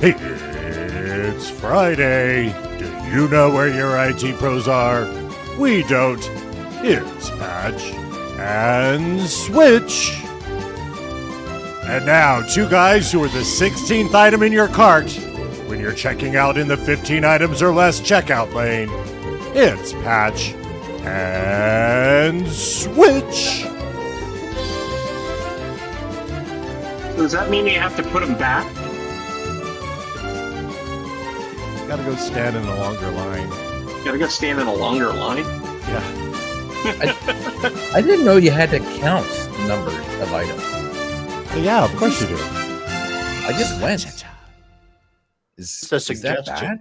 It's Friday. Do you know where your IT pros are? We don't. It's Patch and Switch. And now, two guys who are the 16th item in your cart when you're checking out in the 15 items or less checkout lane. It's Patch and Switch. Does that mean you have to put them back? Gotta go stand in a longer line. Gotta go stand in a longer line? Yeah. I didn't know you had to count numbers of items. Yeah, of course you do. I just went. Is a that suggestion. bad?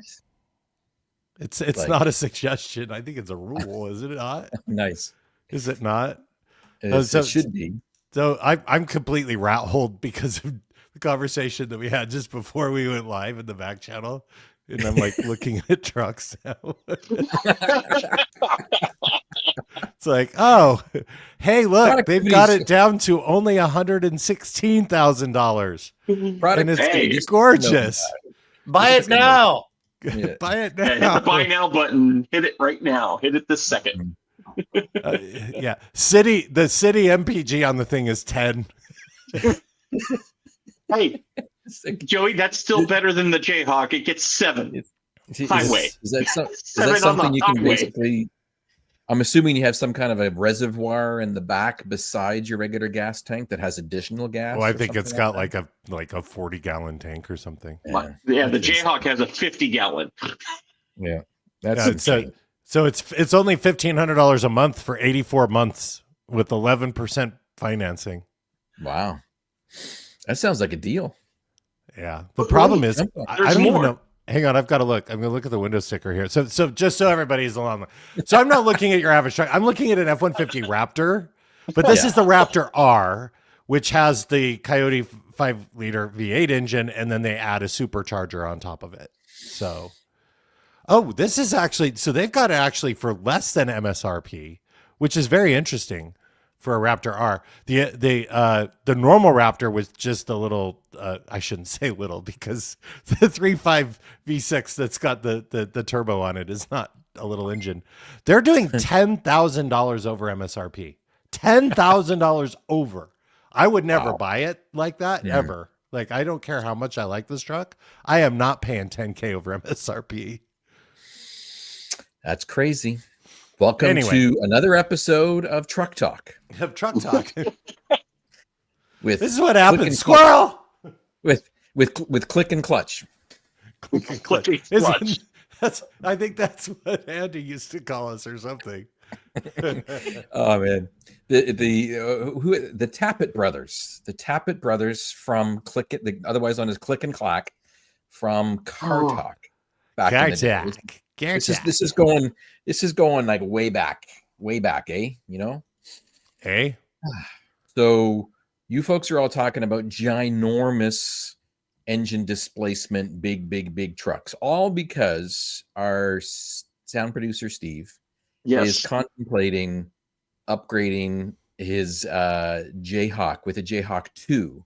It's Like- not a suggestion. I think it's a rule, isn't it not? Nice. Is it not? It should be. So I'm completely rat-holed because of the conversation that we had just before we went live in the back channel. And I'm like looking at trucks now. It's like, oh, hey, look, they've got it down to only $116,000. And it's gorgeous. Buy it now. Yeah. Buy it Yeah, now. hit the buy now button. Hit it right now. Hit it this second. Yeah. The city MPG on the thing is 10. Hey, Joey, that's still better than the Jayhawk. It gets 7. Highway. Is that 7 on something the you can highway. basically? I'm assuming you have some kind of a reservoir in the back besides your regular gas tank that has additional gas. Well, I or think it's something got like a 40-gallon tank or something. that? Yeah, the Jayhawk has a 50-gallon. Yeah, that's Yeah, insane. so it's only $1,500 a month for 84 months with 11% financing. Wow, that sounds like a deal. Yeah. The problem is, I There's don't even more. know. Hang on, I've got to look. I'm going to look at the window sticker here. So just so everybody's along. So I'm not looking at your average truck. I'm looking at an F-150 Raptor, but this is the Raptor R, which has the Coyote 5-liter V8 engine, and then they add a supercharger on top of it. So, this is actually, so they've got it actually for less than MSRP, which is very interesting for a Raptor R. The normal Raptor was just a little, I shouldn't say little, because the 3.5 V6 that's got the turbo on it is not a little engine. They're doing $10,000 over MSRP. $10,000 over. I would never buy it like that, ever. Like, I don't care how much I like this truck. I am not paying $10K over MSRP. That's crazy. Welcome Anyway. to another episode of Truck Talk Of truck talk. with This is what Click happens. and Squirrel! with Click and Clutch. Clicky Isn't- clutch. I think that's what Andy used to call us or something. Oh man, the Tappet brothers from Click It, otherwise known as Click and Clack, from Car Oh. Talk. Back in the day. This is going like way back, eh? You know. Hey, So you folks are all talking about ginormous engine displacement, big trucks, all because our sound producer Steve is Yes. contemplating upgrading his Jayhawk with a Jayhawk 2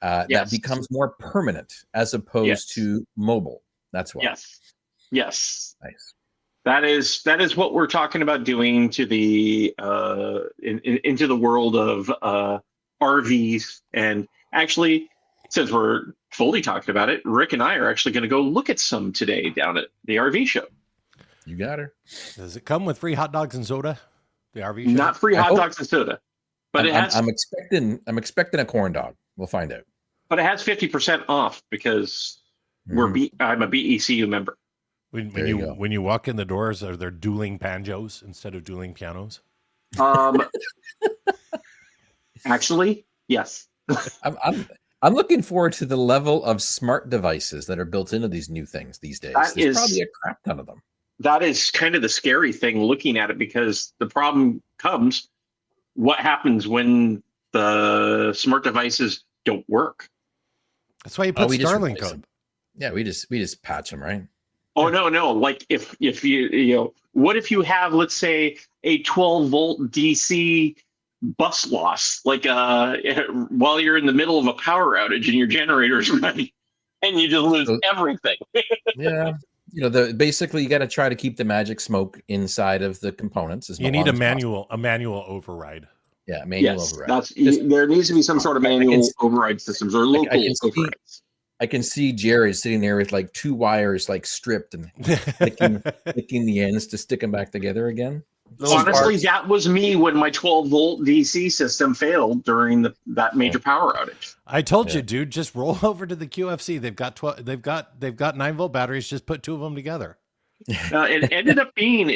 that Yes. becomes more permanent as opposed Yes. to mobile. That's why. Yes. Nice. That is what we're talking about doing to the into the world of RVs. And actually, since we're fully talking about it, Rick and I are actually going to go look at some today down at the RV show. You got her. does it come with free hot dogs and soda? The RV show? Not free I hot hope- dogs and soda, but it has I'm expecting a corn dog. We'll find out. 50% off because Mhm. I'm a BECU member. When There you go. when you walk in the doors, are there dueling banjos instead of dueling pianos? Actually, yes. I'm looking forward to the level of smart devices that are built into these new things these days. That There's is- probably a crap ton of them. That is kind of the scary thing looking at it, because the problem comes, what happens when the smart devices don't work? That's why you put we just Starlink replace on. them. Yeah, we just patch them, right? Oh, no. Like if you what if you have, let's say, a 12-volt DC bus loss, like while you're in the middle of a power outage and your generator's running? and you just lose everything. Yeah. Basically you got to try to keep the magic smoke inside of the components. You need a manual override. Yeah, manual override. There needs to be some sort of manual override systems or local overrides. I can see Jared sitting there with like 2 wires like stripped and clicking the ends to stick them back together again. Honestly, that was me when my 12-volt DC system failed during that major power outage. I told you, dude, just roll over to the QFC. They've got 9-volt batteries. Just put 2 of them together. It ended up being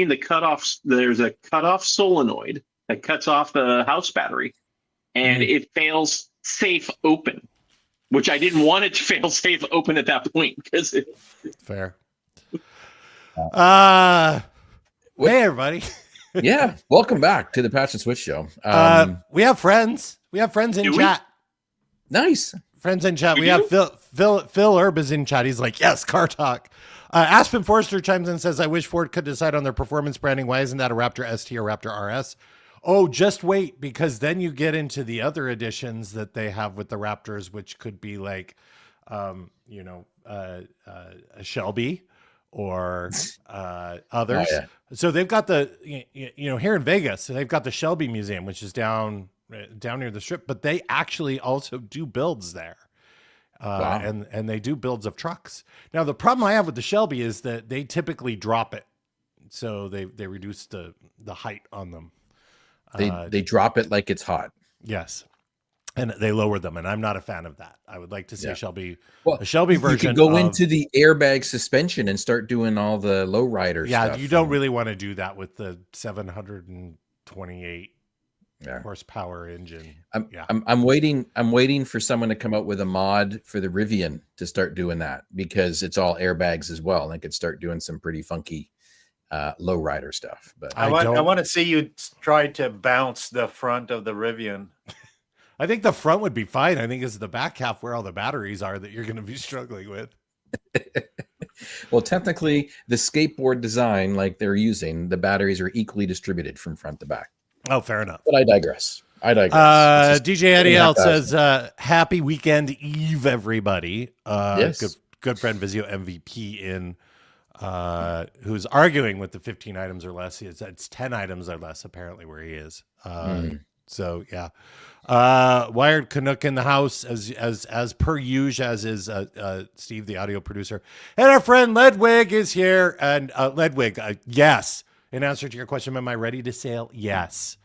the cutoff. There's a cutoff solenoid that cuts off the house battery, and it fails safe open, which I didn't want it to fail safe open at that point because fair. Hey, everybody. Yeah, welcome back to the Patch and Switch show. We have friends. We have friends in chat. Nice. Friends in chat. We have Phil Erb is in chat. He's like, yes, car talk. Aspen Forrester chimes in and says, I wish Ford could decide on their performance branding. Why isn't that a Raptor ST or Raptor RS? Oh, just wait, because then you get into the other editions that they have with the Raptors, which could be like, a Shelby or others. Oh, yeah. So they've got here in Vegas, they've got the Shelby Museum, which is down near the Strip, but they actually also do builds there. Wow. And they do builds of trucks. Now, the problem I have with the Shelby is that they typically drop it. So they reduce the height on them. They drop it like it's hot. Yes. And they lower them. And I'm not a fan of that. I would like to see a Shelby version. You could go into the airbag suspension and start doing all the lowrider stuff. Yeah, you don't really want to do that with the 728 horsepower engine. I'm waiting for someone to come out with a mod for the Rivian to start doing that, because it's all airbags as well. And they could start doing some pretty funky lowrider stuff. But I want to see you try to bounce the front of the Rivian. I think the front would be fine. I think it's the back half where all the batteries are that you're going to be struggling with. Well, technically, the skateboard design, like they're using, the batteries are equally distributed from front to back. Oh, fair enough. But I digress. DJ Eddie L says, happy weekend eve, everybody. Yes. Good friend Vizio MVP in who's arguing with the 15 items or less. It's 10 items or less, apparently, where he is. So yeah. Wired Canuck in the house as per usual, as is Steve, the audio producer. And our friend Ledwig is here. And Ledwig, yes. In answer to your question, am I ready to sail? Yes.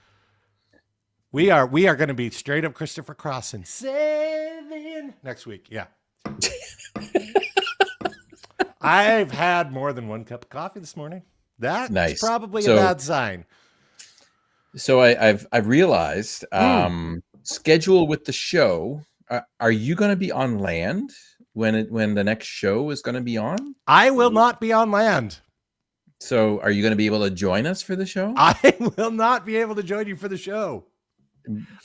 We are going to be straight up Christopher Cross and sailing next week. Yeah. I've had more than 1 cup of coffee this morning. That's probably a bad sign. So I've realized schedule with the show. Are you going to be on land when the next show is going to be on? I will not be on land. So are you going to be able to join us for the show? I will not be able to join you for the show.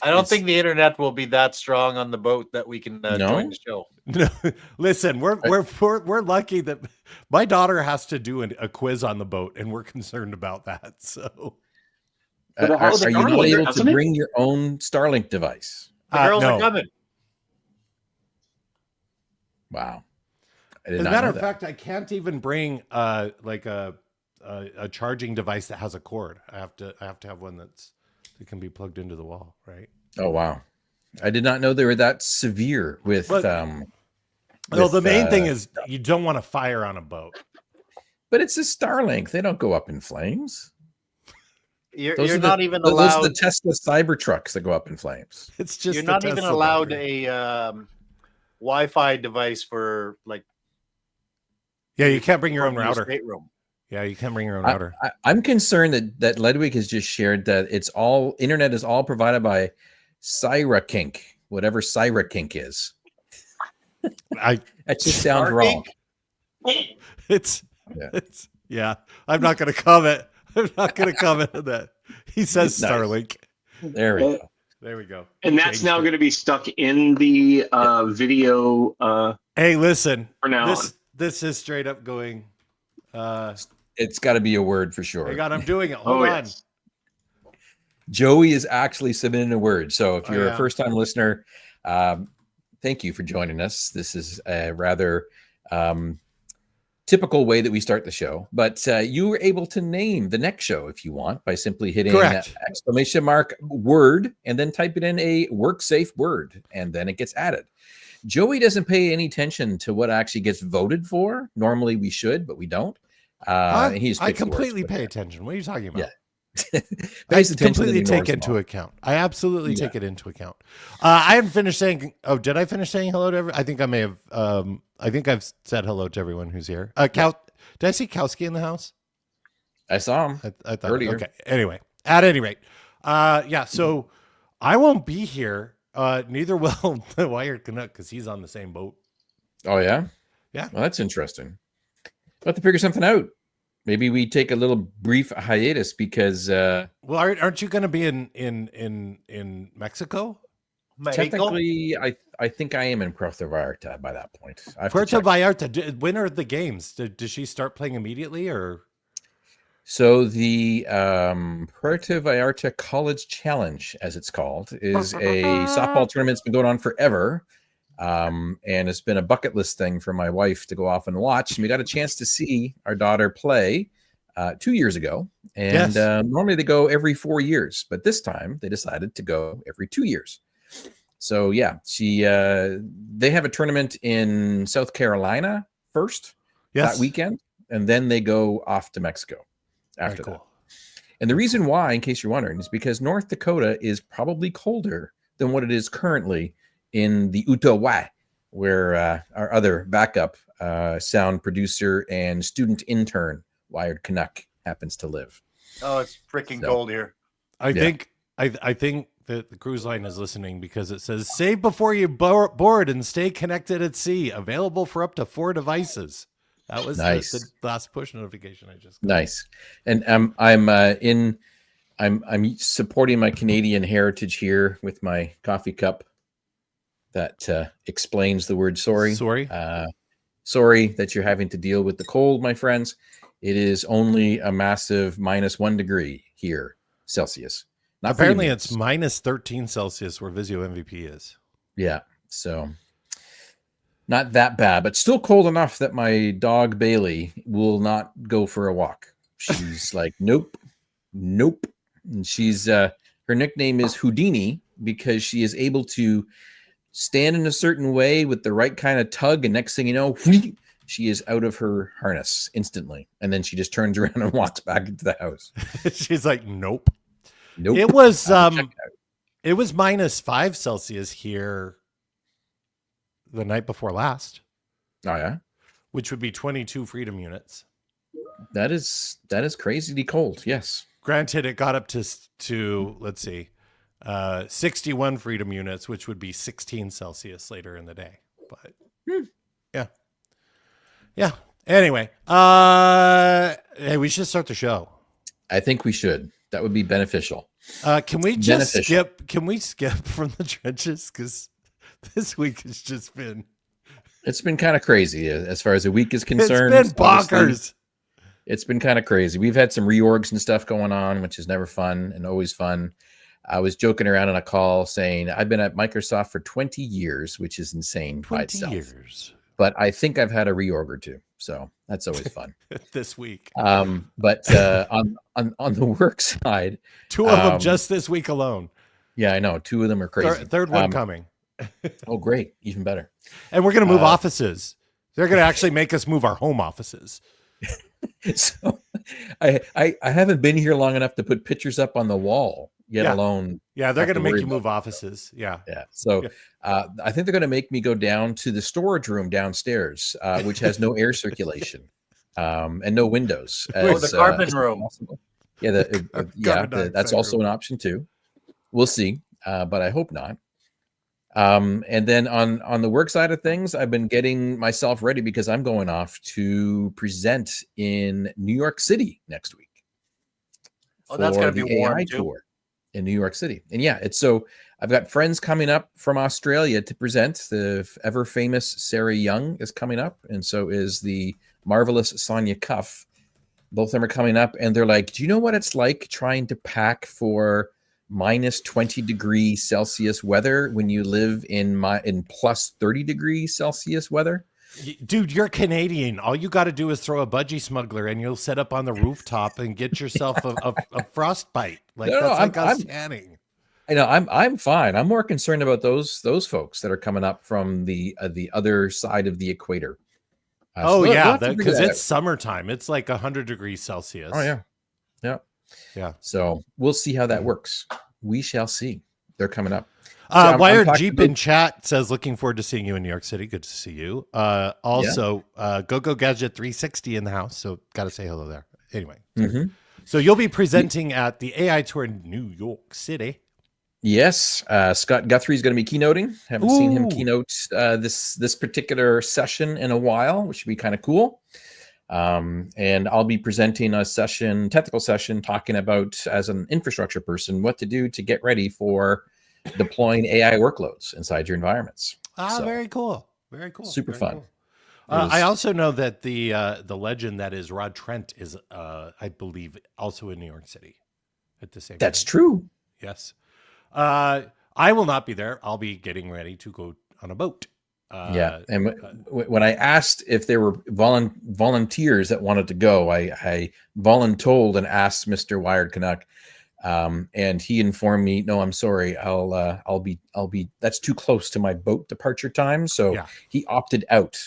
I don't think the internet will be that strong on the boat that we can join the show. No, listen, we're lucky that my daughter has to do a quiz on the boat, and we're concerned about that. So, are you not able to bring your own Starlink device? The girls are coming. Wow! As a matter of fact, I can't even bring like a charging device that has a cord. I have to have one that can be plugged into the wall, right? Oh wow! I did not know they were that severe with. The main thing is you don't want to fire on a boat. But it's a Starlink; they don't go up in flames. You're not even allowed. Those are the Tesla Cybertrucks that go up in flames. It's just you're not even allowed a Wi-Fi device for like. Yeah, you can't bring your own router. Stateroom. Yeah, you can't bring your own router. I'm concerned that Ledwig has just shared that internet is all provided by CyraKink, whatever CyraKink is. That just sounds wrong. It's I'm not going to comment. I'm not going to comment on that. He says Starlink. There we go. There we go. And that's now going to be stuck in the video. Hey, listen. For now, this is straight up going. It's got to be a word for sure. Hang on, I'm doing it. Hold on. Yes. Joey is actually submitting a word. So if you're a first-time listener, thank you for joining us. This is a rather typical way that we start the show, but you were able to name the next show if you want by simply hitting Correct. exclamation mark word and then typing in a work safe word, and then it gets added. Joey doesn't pay any attention to what actually gets voted for. Normally we should, but we don't. And he just I picks the words, completely but pay attention. What are you talking about? Yeah. I Pays attention to completely the take ignores into them all. account. I absolutely take it into account. I haven't finished saying. Oh, did I finish saying hello to everyone? I think I may have. I think I've said hello to everyone who's here. Did I see Kowski in the house? I saw him I thought earlier. Okay. Anyway, at any rate, yeah. So I won't be here. Neither will the Wired Canuck because he's on the same boat. Oh yeah, Yeah. Well, that's interesting. We'll have to figure something out. Maybe we take a little brief hiatus because Well, aren't you going to be in Mexico? technically, I think I am in Puerto Vallarta by that point. I have to Puerto check. Vallarta. When are the games? Does she start playing immediately or? So the Puerto Vallarta College Challenge, as it's called, is a softball tournament that's been going on forever. And it's been a bucket list thing for my wife to go off and watch. And we got a chance to see our daughter play 2 years ago. And normally they go every 4 years, but this time they decided to go every 2 years. So yeah, they have a tournament in South Carolina first that weekend, and then they go off to Mexico after that. And the reason why, in case you're wondering, is because North Dakota is probably colder than what it is currently in the Outaouais, where our other backup sound producer and student intern, Wired Canuck, happens to live. Oh, it's freaking cold here. I think that the cruise line is listening because it says save before you board and stay connected at sea. Available for up to 4 devices. That was nice. the last push notification I just got. Nice. And I'm supporting my Canadian heritage here with my coffee cup that explains the word sorry. Sorry that you're having to deal with the cold, my friends. It is only a massive -1 degree here Celsius. Apparently it's -13 Celsius where Vizio MVP is. Yeah. So not that bad, but still cold enough that my dog Bailey will not go for a walk. She's like, nope. And she's her nickname is Houdini because she is able to stand in a certain way with the right kind of tug, and next thing you know, she is out of her harness instantly, and then she just turns around and walks back into the house. She's like, nope. It was -5 Celsius here the night before last. Oh yeah, which would be 22 freedom units. That is crazily cold. Yes. Granted, it got up to let's see, 61 freedom units, which would be 16 Celsius later in the day. But yeah. Anyway, hey, we should start the show. I think we should. That would be beneficial. Can we just skip? Can we skip from the trenches? Because this week has just been. It's been kind of crazy as far as the week is concerned. It's been bonkers. It's been kind of crazy. We've had some reorgs and stuff going on, which is never fun and always fun. I was joking around on a call saying I've been at Microsoft for 20 years, which is insane by itself. 20 years. But I think I've had a reorg or two, so that's always fun. This week. But on the work side, 2 of them just this week alone. Yeah, I know. 2 of them are crazy. Third one coming. Oh, great. Even better. And we're going to move offices. They're going to actually make us move our home offices. So I haven't been here long enough to put pictures up on the wall, yet alone. Yeah, they're going to make you move offices. Yeah. So I think they're going to make me go down to the storage room downstairs, which has no air circulation and no windows. The carbon room. Yeah, that's also an option too. We'll see, but I hope not. And then on the work side of things, I've been getting myself ready because I'm going off to present in New York City next week. Oh, that's going to be warm AI too. Tour in New York City. And yeah, so I've got friends coming up from Australia to present. The ever famous Sarah Young is coming up, and so is the marvelous Sonia Cuff. Both of them are coming up, and they're like, do you know what it's like trying to pack for minus 20 degrees Celsius weather when you live in plus 30 degrees Celsius weather? Dude, you're Canadian. All you got to do is throw a budgie smuggler and you'll set up on the rooftop and get yourself a frostbite. Like No, that's like us I'm tanning. I know I'm fine. I'm more concerned about those folks that are coming up from the other side of the equator. Oh So we'll yeah, have to figure because that it's out. summertime. It's like 100 degrees Celsius. Oh yeah. Yeah. So we'll see how that works. We shall see. They're coming up. I'm Wired talking Jeep about- in chat says, looking forward to seeing you in New York City. Good to see you. Also, Go Gadget 360 in the house. So got to say hello there. Anyway. Mhm. So you'll be presenting at the AI Tour in New York City. Yes, Scott Guthrie's going to be keynoting. Haven't seen him Ooh. keynote this particular session in a while, which would be kind of cool. And I'll be presenting a technical session, talking about, as an infrastructure person, what to do to get ready for deploying AI workloads inside your environments. So, Very cool. Very cool. Super Very fun. cool. I also know that the legend that is Rod Trent is, I believe, also in New York City at the same time. That's true. Yes. I will not be there. I'll be getting ready to go on a boat. Yeah. And when I asked if there were volunteers that wanted to go, I voluntold and asked Mr. Wired Canuck. And he informed me, no, I'm sorry. I'll be, that's too close to my boat departure time. So Yeah. he opted out.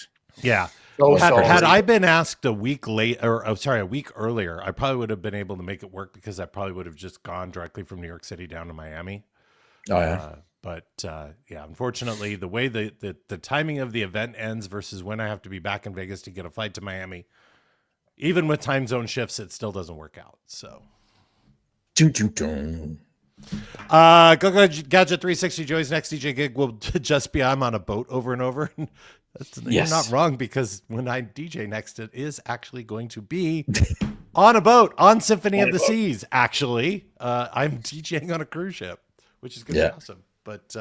Yeah. So Had sorry. I been asked a week a week earlier, I probably would have been able to make it work because I probably would have just gone directly from New York City down to Miami. Oh yeah. But unfortunately, the way the timing of the event ends versus when I have to be back in Vegas to get a flight to Miami, even with time zone shifts, it still doesn't work out. So, Dun, dun, dun. Go Gadget 360 Joey's next DJ gig will just be I'm on a boat over and over. You're not wrong, because when I DJ next, it is actually going to be on a boat on Symphony of the Seas. Actually, I'm DJing on a cruise ship, which is going to be awesome. But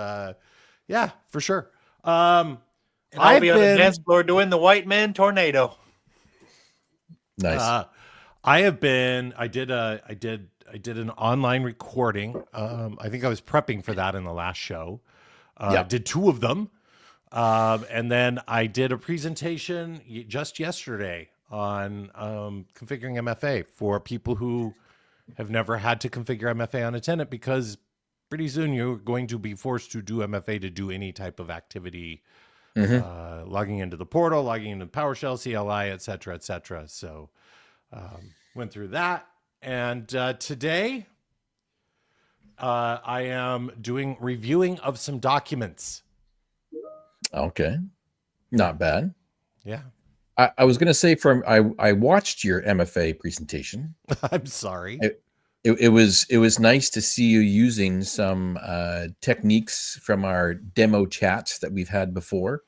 yeah, for sure. And I'll be on the dance floor doing the white man tornado. Nice. I did an online recording. I think I was prepping for that in the last show. Did 2 of them. And then I did a presentation just yesterday on configuring MFA for people who have never had to configure MFA on a tenant, because pretty soon you're going to be forced to do MFA to do any type of activity, logging into the portal, logging into PowerShell, CLI, et cetera, et cetera. So went through that. And today I am doing reviewing of some documents. Okay. Not bad. Yeah. I was going to say, I watched your MFA presentation. I'm sorry. It was nice to see you using some techniques from our demo chats that we've had before,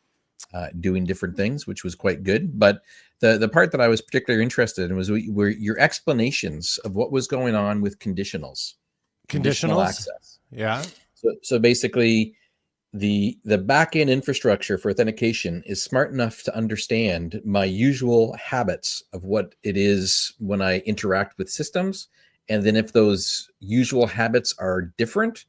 doing different things, which was quite good. But the part that I was particularly interested in were your explanations of what was going on with conditionals. Conditional access. Yeah. So basically, the back-end infrastructure for authentication is smart enough to understand my usual habits of what it is when I interact with systems. And then if those usual habits are different,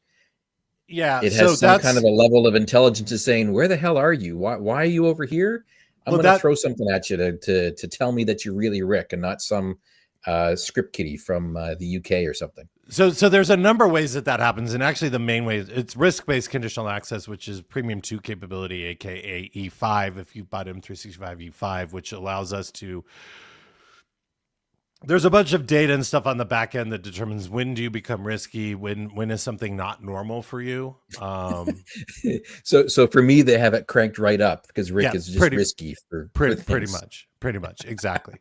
it has some kind of a level of intelligence to saying, where the hell are you? Why are you over here? I'm going to throw something at you to tell me that you're really Rick and not some script kiddie from the UK or something. So there's a number of ways that happens. And actually the main way, it's risk-based conditional access, which is premium 2 capability, AKA E5, if you bought M365 E5, which allows us to, there's a bunch of data and stuff on the back end that determines when do you become risky, when is something not normal for you. So for me, they have it cranked right up because Rick is just risky for pretty much. Exactly.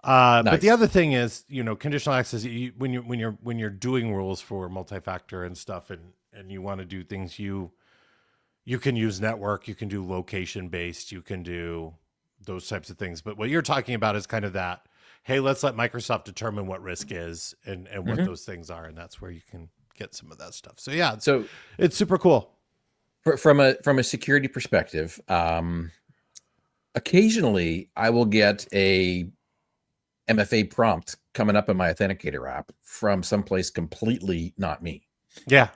Nice. But the other thing is, conditional access, when you're doing rules for multi-factor and stuff, and you want to do things, you can use network, you can do location based, you can do those types of things. But what you're talking about is kind of that, hey, let's let Microsoft determine what risk is and what those things are. And that's where you can get some of that stuff. So yeah, it's super cool. From a security perspective, occasionally I will get a MFA prompt coming up in my Authenticator app from someplace completely not me. Yeah.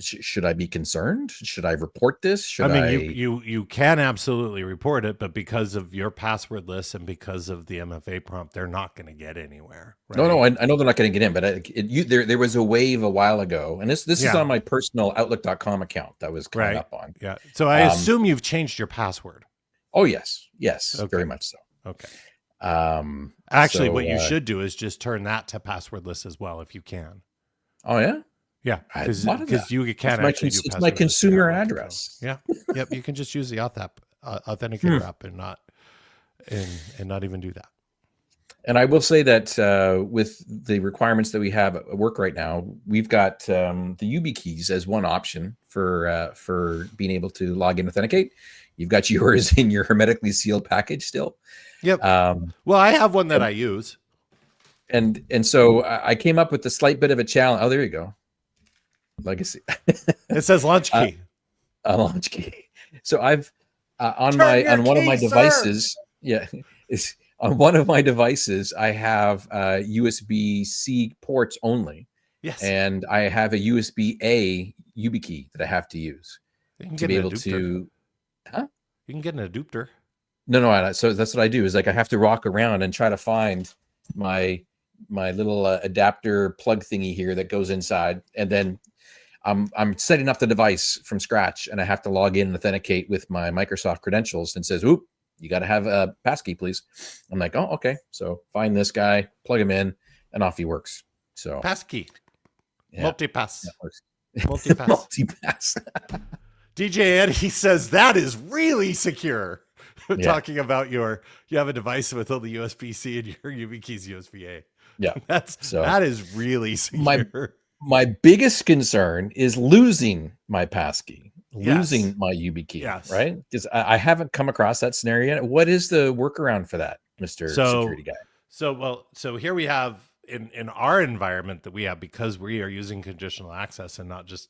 Should I be concerned? Should I report this? Should I mean, you can absolutely report it, but because of your passwordless and because of the MFA prompt, they're not going to get anywhere. Right? No, I know they're not going to get in, but there was a wave a while ago, and this is on my personal Outlook.com account that was coming up on. Yeah. So I assume you've changed your password. Oh yes, Okay. very much so. Okay. Actually, so, what you should do is just turn that to passwordless as well, if you can. Oh yeah. Yeah, because you can it's actually do it's my consumer address. Yeah, yep. You can just use the authenticator app and not even do that. And I will say that with the requirements that we have at work right now, we've got the YubiKeys as one option for being able to log in and authenticate. You've got yours in your hermetically sealed package still. Yep. Well, I have one that I use, and so I came up with a slight bit of a challenge. Oh, there you go. Legacy. It says launch key. A launch key. So I've on one of my devices. Yeah, it's on one of my devices. I have USB-C ports only. Yes. And I have a USB-A YubiKey that I have to use to be able to. Huh? You can get an adapter. No. So that's what I do. Is like I have to walk around and try to find my little adapter plug thingy here that goes inside, and then I'm setting up the device from scratch, and I have to log in and authenticate with my Microsoft credentials, and says, "Oop, you got to have a passkey, please." I'm like, "Oh, okay." So find this guy, plug him in, and off he works. So passkey, yeah, multipass, multipass. DJ Eddie says that is really secure. Talking about you have a device with only USB-C and your YubiKey's USB-A. Yeah, that is really secure. My biggest concern is losing my passkey, losing my YubiKey, right? Because I haven't come across that scenario yet. What is the workaround for that, Mr. Security Guy? So here we have in our environment that we have, because we are using conditional access and not just,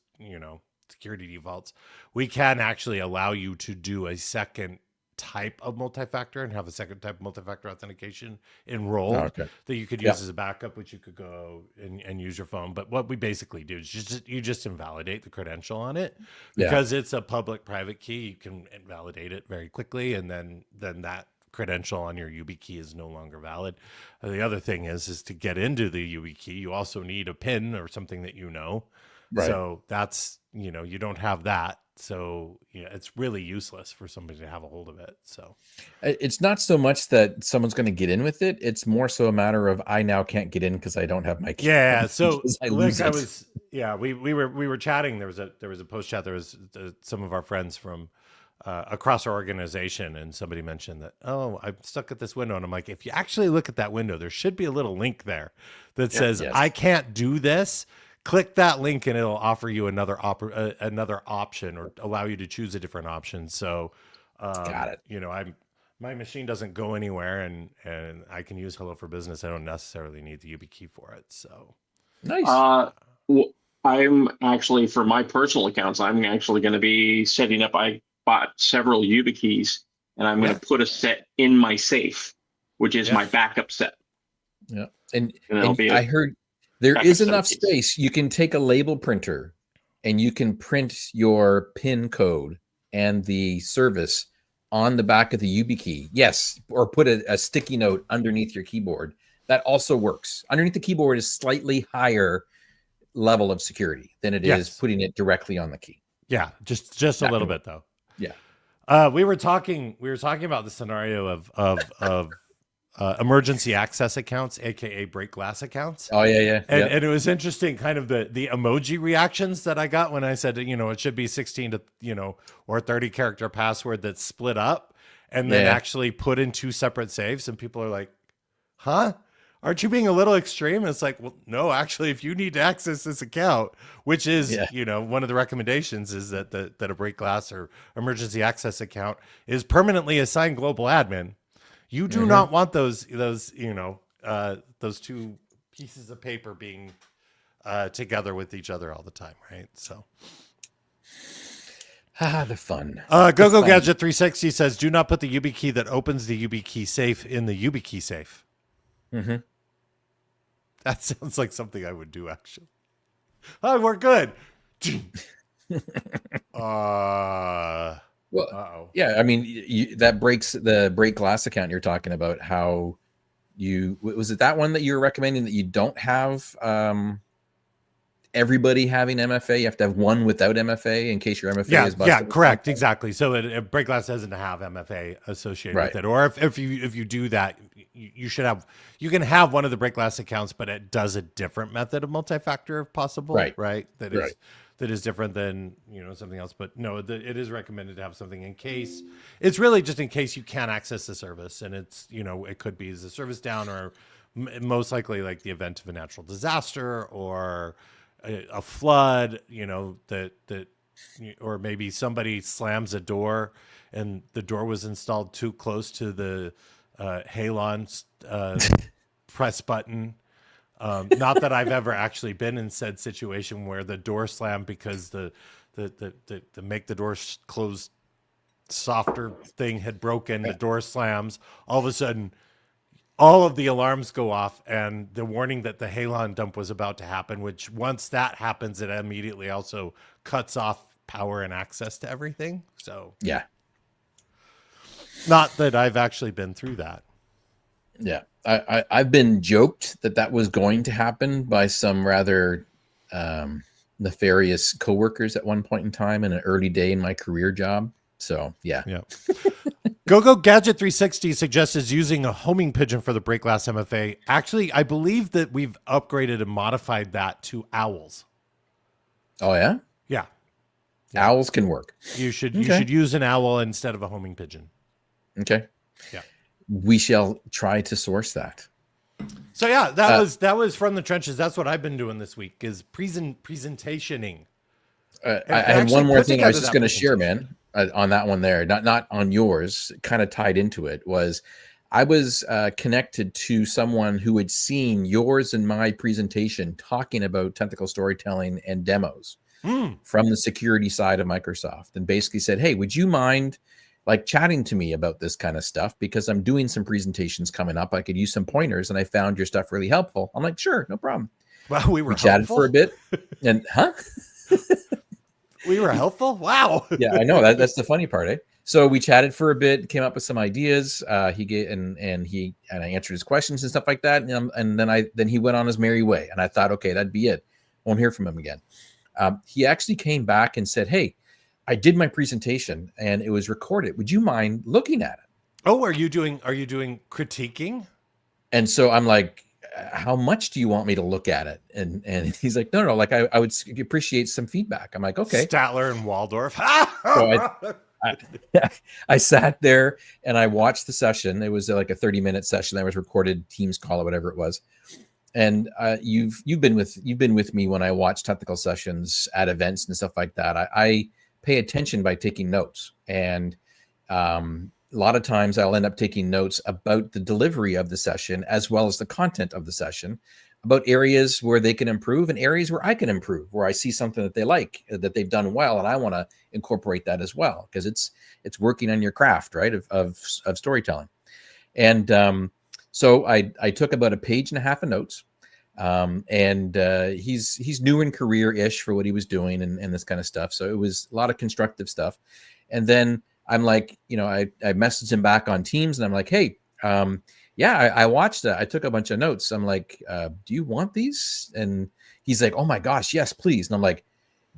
security defaults, we can actually allow you to do a second type of multi-factor and have a second type of multi-factor authentication enrolled that you could use as a backup, which you could go and use your phone. But what we basically do is you just invalidate the credential on it because it's a public-private key. You can invalidate it very quickly, and then that credential on your YubiKey is no longer valid. The other thing is to get into the YubiKey, you also need a PIN or something that Right. So that's, you don't have that. So it's really useless for somebody to have a hold of it. So it's not so much that someone's going to get in with it. It's more so a matter of I now can't get in because I don't have my key. Yeah. So we were chatting. There was a post chat. There was some of our friends from across our organization, and somebody mentioned that, I'm stuck at this window, and I'm like, if you actually look at that window, there should be a little link there that says I can't do this. Click that link and it'll offer you another option, or allow you to choose a different option. So, got it. My machine doesn't go anywhere, and I can use Hello for Business. I don't necessarily need the YubiKey for it. So nice. Well, I'm actually, for my personal accounts, I'm actually going to be setting up. I bought several YubiKeys, and I'm going to put a set in my safe, which is my backup set. Yeah, and I heard. There is enough space. You can take a label printer and you can print your PIN code and the service on the back of the YubiKey. Yes, or put a sticky note underneath your keyboard. That also works. Underneath the keyboard is slightly higher level of security than it is putting it directly on the key. Yeah, just a little bit though. Yeah. We were talking about the scenario of emergency access accounts, aka break glass accounts. Oh yeah. And it was interesting, kind of the emoji reactions that I got when I said, it should be 16 to or 30 character password that's split up and then actually put in two separate safes. And people are like, huh? Aren't you being a little extreme? And it's like, well, no, actually, if you need to access this account, which is, one of the recommendations is that a break glass or emergency access account is permanently assigned global admin. You do not want those two pieces of paper being together with each other all the time, right? So, the fun. GoGo Gadget 360 says, "Do not put the YubiKey that opens the YubiKey safe in the YubiKey safe." Mm-hmm. That sounds like something I would do, actually. Oh, we're good. Well, Uh-oh. yeah, I mean, that breaks the break glass account you're talking about. How was it that one that you were recommending that you don't have everybody having MFA? You have to have one without MFA in case your MFA is busted. Yeah, correct, exactly. So break glass doesn't have MFA associated with it, or if you do that, you should have. You can have one of the break glass accounts, but it does a different method of multi-factor if possible, right? That is different than something else. But no, it is recommended to have something in case. It's really just in case you can't access the service, and it's it could be the service down, or most likely like the event of a natural disaster or a flood, or maybe somebody slams a door and the door was installed too close to the Halon press button. Not that I've ever actually been in said situation where the door slammed because the make the door close softer thing had broken. The door slams. All of a sudden, all of the alarms go off and the warning that the halon dump was about to happen, which once that happens, it immediately also cuts off power and access to everything. So yeah, not that I've actually been through that. Yeah, I've been joked that was going to happen by some rather nefarious coworkers at one point in time in an early day in my career job. So yeah. Go Gadget 360 suggests using a homing pigeon for the break glass MFA. Actually, I believe that we've upgraded and modified that to owls. Oh yeah? Yeah. Owls can work. You should use an owl instead of a homing pigeon. Okay. Yeah. We shall try to source that. So yeah, that was from the trenches. That's what I've been doing this week is presentationing. I had one more thing I was just going to share, man, on that one there. Not on yours, kind of tied into it. Was I was connected to someone who had seen yours and my presentation talking about technical storytelling and demos from the security side of Microsoft, and basically said, "Hey, would you mind like chatting to me about this kind of stuff? Because I'm doing some presentations coming up. I could use some pointers, and I found your stuff really helpful." I'm like, "Sure, no problem." Well, we chatted for a bit, and we were helpful. Wow. Yeah, I know that's the funny part, eh? So we chatted for a bit, came up with some ideas. He gave and I answered his questions and stuff like that. And then he went on his merry way. And I thought, okay, that'd be it. Won't hear from him again. He actually came back and said, "Hey, I did my presentation and it was recorded. Would you mind looking at it?" Oh, are you doing critiquing? And so I'm like, "How much do you want me to look at it?" And he's like, no, like I would appreciate some feedback. I'm like, okay. Statler and Waldorf. So I sat there and I watched the session. It was like a 30-minute session that was recorded, Teams call or whatever it was. And you've been with me when I watch technical sessions at events and stuff like that. I pay attention by taking notes, and a lot of times I'll end up taking notes about the delivery of the session as well as the content of the session, about areas where they can improve and areas where I can improve, where I see something that they like, that they've done well, and I want to incorporate that as well, because it's working on your craft, right, of storytelling. And so I took about a page and a half of notes. And he's new in career-ish for what he was doing and this kind of stuff. So it was a lot of constructive stuff. And then I'm like, I messaged him back on Teams and I'm like, "Hey, I watched that. I took a bunch of notes." I'm like, "Do you want these?" And he's like, "Oh my gosh, yes, please." And I'm like,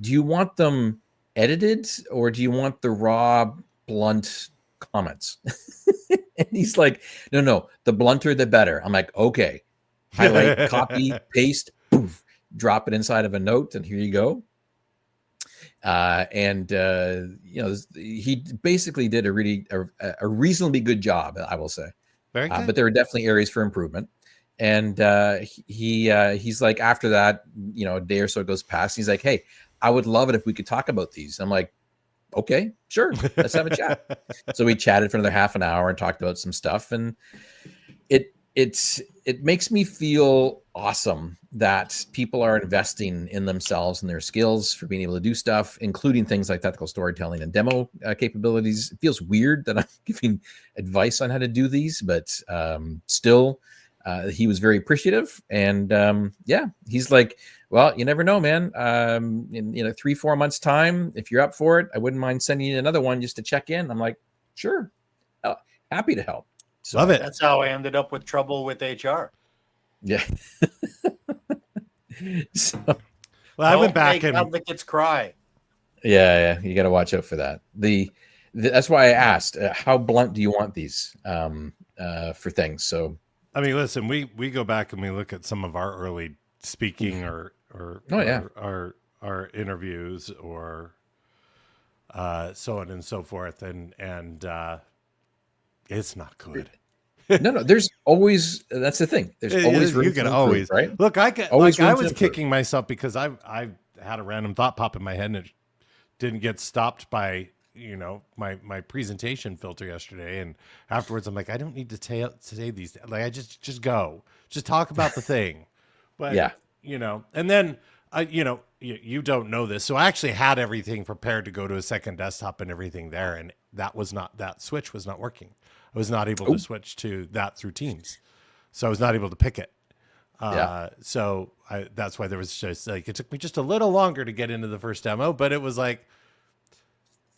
"Do you want them edited or do you want the raw, blunt comments?" And he's like, No, the blunter, the better. I'm like, "Okay." Highlight, copy, paste, poof, drop it inside of a note, and here you go. He basically did a reasonably good job, I will say. Very good. But there are definitely areas for improvement. And he's like, after that, a day or so goes past. He's like, "Hey, I would love it if we could talk about these." I'm like, "Okay, sure, let's have a chat." So we chatted for another half an hour and talked about some stuff, and it makes me feel awesome that people are investing in themselves and their skills for being able to do stuff, including things like technical storytelling and demo capabilities. It feels weird that I'm giving advice on how to do these, but still, he was very appreciative, and yeah, he's like, well, you never know, man. In 3-4 months time, if you're up for it, I wouldn't mind sending you another one just to check in. I'm like, sure, happy to help. So, Love it. That's how I ended up with trouble with HR. yeah. So, Well, I went back Make and advocates cry. yeah, you got to watch out for that. That's why I asked, how blunt do you want these for things? So, I mean, listen, we go back and we look at some of our early speaking or our interviews or so on and so forth, and it's not good. no, there's always, that's the thing. There's always room you can to always improve, right? look. I could, Always like I room to was improve. kicking myself because I had a random thought pop in my head and it didn't get stopped by my presentation filter yesterday, and afterwards I'm like, I don't need to say these, like I just talk about the thing. But Yeah. And then you don't know this, so I actually had everything prepared to go to a second desktop and everything there, and that switch was not working. I was not able to switch to that through Teams, so I was not able to pick it. So that's why there was just like, it took me just a little longer to get into the first demo, but it was like,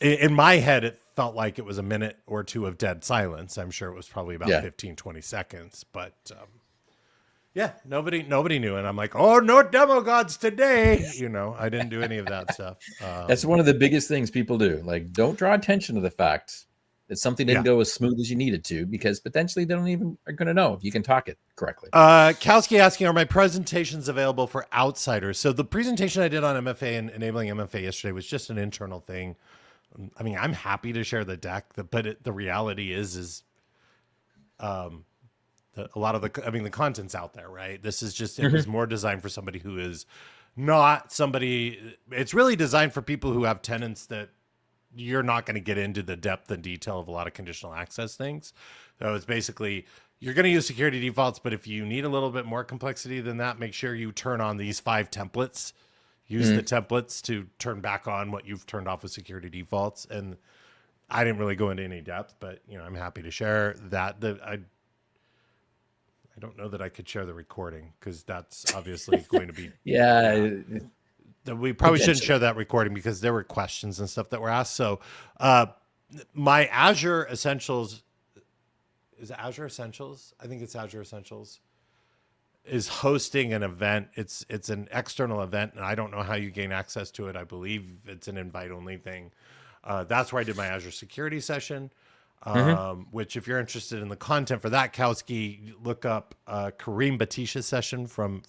in my head, it felt like it was a minute or two of dead silence. I'm sure it was probably about 15-20 seconds, but yeah, nobody knew. And I'm like, oh, no demo gods today. I didn't do any of that stuff. That's one of the biggest things people do. Like, don't draw attention to the fact that something didn't go as smooth as you needed to, because potentially they don't even are going to know if you can talk it correctly. Kowski asking, are my presentations available for outsiders? So the presentation I did on MFA and enabling MFA yesterday was just an internal thing. I mean, I'm happy to share the deck, but the reality is a lot of the content's out there, right? This is just, it was more designed for somebody who is not somebody, it's really designed for people who have tenants that you're not going to get into the depth and detail of a lot of conditional access things. So it's basically, you're going to use security defaults, but if you need a little bit more complexity than that, make sure you turn on these 5 templates. Use the templates to turn back on what you've turned off with security defaults. And I didn't really go into any depth, but I'm happy to share that. I don't know that I could share the recording because that's obviously going to be we probably shouldn't share that recording because there were questions and stuff that were asked. So my Azure Essentials, is it Azure Essentials? I think it's Azure Essentials, is hosting an event. It's an external event, and I don't know how you gain access to it. I believe it's an invite-only thing. That's where I did my Azure security session, which if you're interested in the content for that, Kowski, look up Kareem Batisha's session from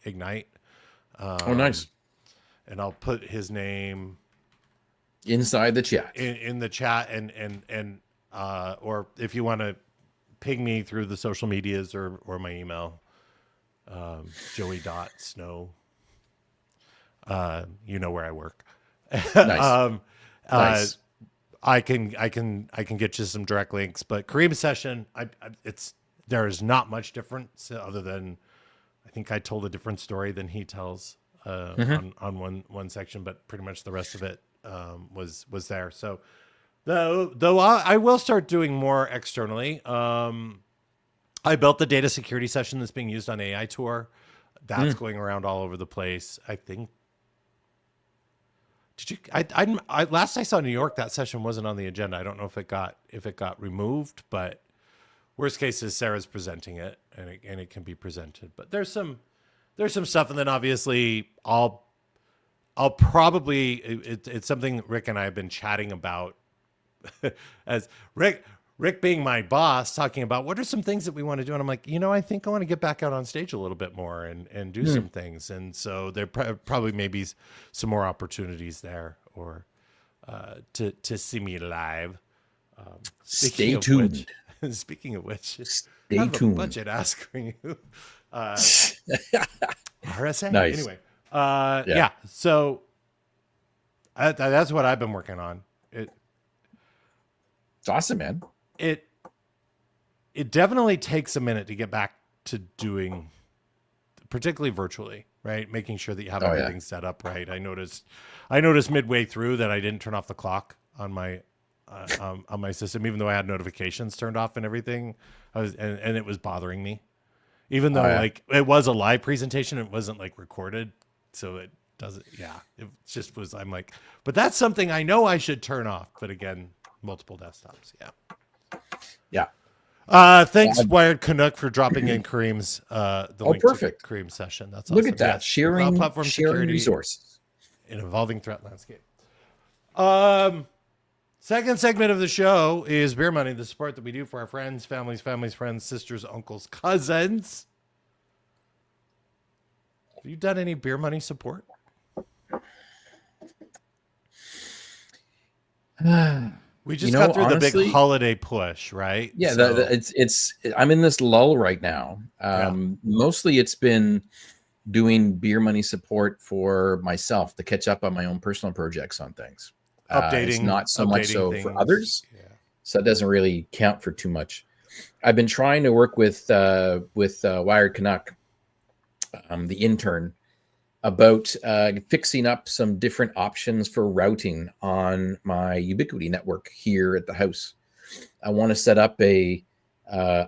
Ignite. Oh, nice. And I'll put his name inside the chat in the chat, and or if you want to ping me through the social medias or my email. Joey.snow. You know where I work. Nice. Nice. I can get you some direct links, but Kareem's session, there is not much difference other than I think I told a different story than he tells on one section, but pretty much the rest of it was there. So though I will start doing more externally. I built the data security session that's being used on AI Tour. That's going around all over the place. I think. Did you? I last I saw New York, that session wasn't on the agenda. I don't know if it got removed, but worst case is Sarah's presenting it, and it can be presented. But there's some stuff, and then obviously I'll probably it's something Rick and I have been chatting about as Rick being my boss, talking about what are some things that we want to do. And I'm like, I think I want to get back out on stage a little bit more and do some things. And so there probably may be some more opportunities there or to see me live. Stay tuned. Speaking of which, stay tuned. Budget asking you. RSA. Nice. Anyway, yeah. So that's what I've been working on. It's awesome, man. It definitely takes a minute to get back to doing, particularly virtually, right? Making sure that you have everything set up right. I noticed midway through that I didn't turn off the clock on my system, even though I had notifications turned off and everything. And it was bothering me. even though Oh, yeah. like it was a live presentation, it wasn't like recorded, so it doesn't. Yeah, it just was. I'm like, but that's something I know I should turn off. But again, multiple desktops. Yeah. Thanks, Wired Canuck, for dropping in Kareem's the link perfect. to Kareem's session. That's Look awesome. at that. Yes. Sharing, platform security resources. in evolving threat landscape. Second segment of the show is Beer Money, the support that we do for our friends, families, friends, sisters, uncles, cousins. Have you done any Beer Money support? We just got through the big holiday push, right? Yeah, So, it's I'm in this lull right now. Mostly it's been doing Beer Money support for myself to catch up on my own personal projects on things. It's not so much so for others. Yeah. So it doesn't really count for too much. I've been trying to work with Wired Canuck, the intern, about fixing up some different options for routing on my Ubiquity network here at the house. I want to set up a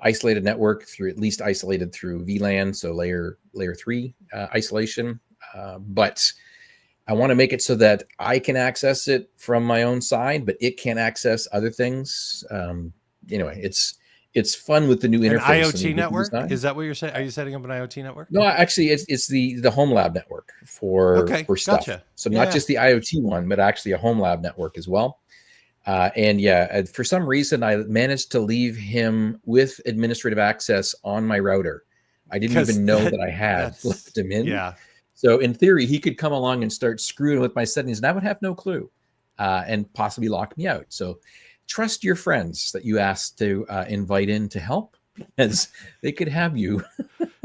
isolated network at least isolated through VLAN, so layer 3 isolation. But I want to make it so that I can access it from my own side, but it can't access other things. Anyway, it's fun with the new interface. An IoT network? Design. Is that what you're saying? Are you setting up an IoT network? No, actually, it's the home lab network for stuff. Gotcha. So not just the IoT one, but actually a home lab network as well. And for some reason, I managed to leave him with administrative access on my router. I didn't even know that I had left him in. Yeah. So in theory, he could come along and start screwing with my settings, and I would have no clue, and possibly lock me out. So trust your friends that you asked to invite in to help, as they could have you.